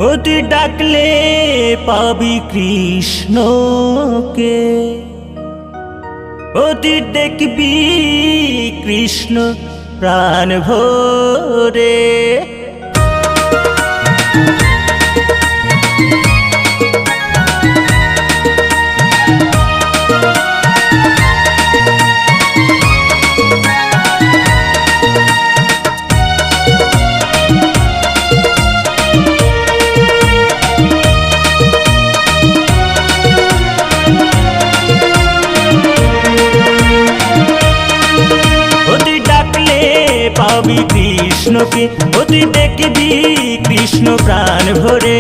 অতি ডাকলে পাবি কৃষ্ণকে, অতি দেখবি কৃষ্ণ প্রাণ ভরে। পাবি কৃষ্ণকে, অতি দেখবি কৃষ্ণ প্রাণ ভরে।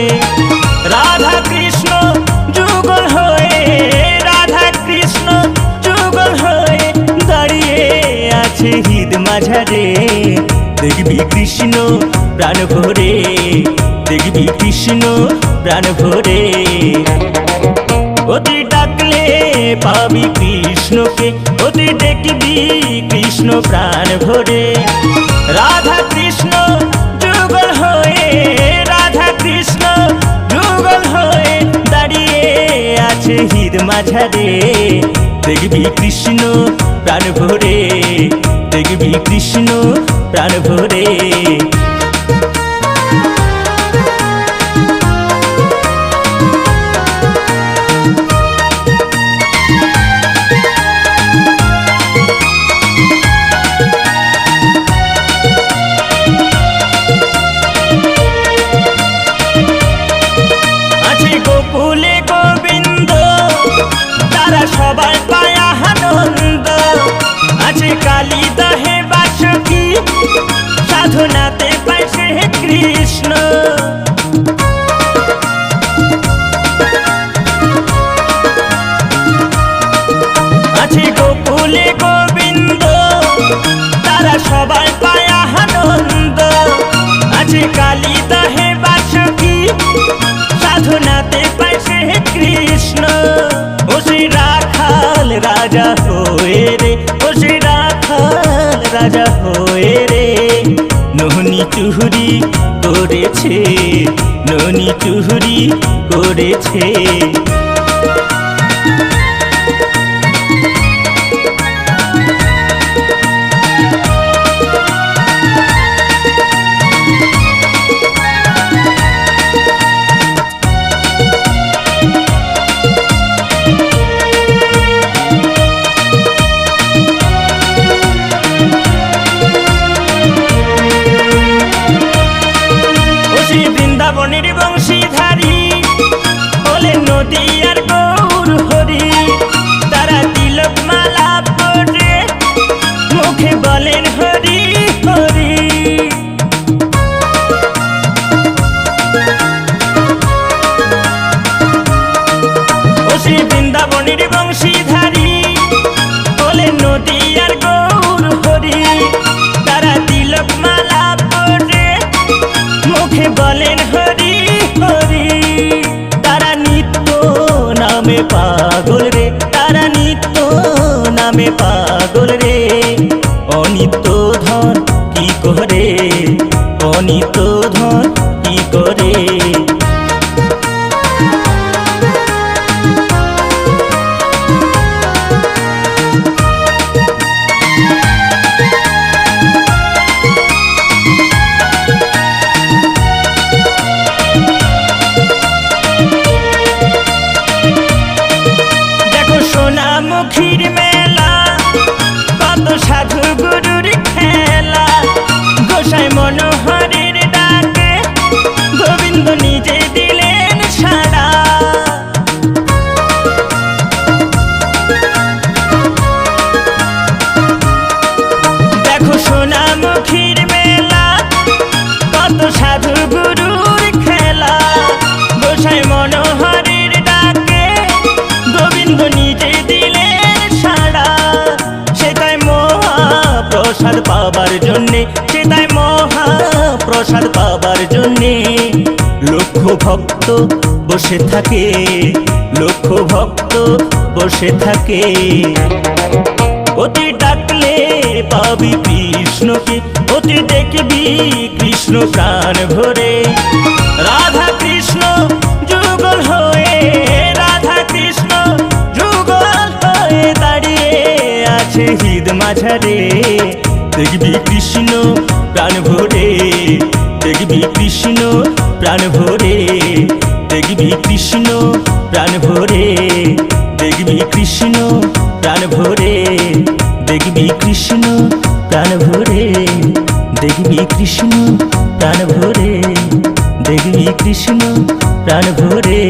রাধা কৃষ্ণ যুগল হয়ে, রাধা কৃষ্ণ যুগল হয়ে দাঁড়িয়ে আছে হৃদ মাঝারে। দেখবি কৃষ্ণ প্রাণ ভরে, দেখবি কৃষ্ণ প্রাণ ভরে। অতি ডাকলে পাবি কৃষ্ণকে, অতি দেখবি কৃষ্ণ প্রাণ ভরে। রাধা কৃষ্ণ যুগল হয়ে, রাধা কৃষ্ণ যুগল হয়ে দাঁড়িয়ে আছে হৃদ মাঝারে। দেখবি কৃষ্ণ প্রাণ ভরে, দেখবি কৃষ্ণ প্রাণ ভরে। গোকুলে গোবিন্দ তারা সবাই পায় আনন্দ। আছে কালিদাহে বাসকি, সাধনাতে পায় সে কৃষ্ণ। আছে গোকুলে গোবিন্দ তারা সবাই পায় আনন্দ। আছে কালিদাহে বাসকি, সাধনাতে পায় সে কৃষ্ণ। ও শ্রী রাখাল রাজা হয়ে রে, ও শ্রী রাখাল রাজা হয়ে রে। ননি চুহুরি করেছে, ননি চুহুরি করেছে। বৃন্দাবনের বংশীধারী বলে নদী আর গৌর হরি। তারা তিলক মালা পরে মুখে বলেন হরি হরি। ও শ্রী বৃন্দাবনের বংশীধারী বলে নদী আর গৌর হরি। তারা তিলক মালা পরে মুখে বলেন হরি হরি। তারা নিত্য নামে পাগল রে, তারা নিত্য নামে পাগল রে। অনিত্য ধন কি করে, অনিত্য ধন কি করে। সোনামুখীর মেলা, কত সাধু গুরুর খেলা। গোসাই মনোহরের ডাকে গোবিন্দ নিজে দিলেন সাড়া। দেখো সোনামুখীর মেলা, কত সাধু গুরুর খেলা। গোসাই মনোহরের ডাকে গোবিন্দ নিজে দিলেন সাড়া। সেটাই মহাপ্রসাদ পাবার জন্যে, সেটাই মহাপ্রসাদ পাবার জন্যে লক্ষ ভক্ত বসে থাকে, লক্ষ ভক্ত বসে থাকে। অতি ডাকলে পাবি কৃষ্ণকে, অতি দেখবি কৃষ্ণ প্রাণ ভরে। রাধা কৃষ্ণ শহীদ মাঝারে দেখবি কৃষ্ণ প্রাণ ভরে, দেখবি কৃষ্ণ প্রাণ ভরে, দেখবি কৃষ্ণ প্রাণ ভরে, দেখবি কৃষ্ণ প্রাণ ভরে, দেখবি কৃষ্ণ প্রাণ ভরে, দেখবি কৃষ্ণ প্রাণ ভরে, দেখবি কৃষ্ণ প্রাণ ভরে।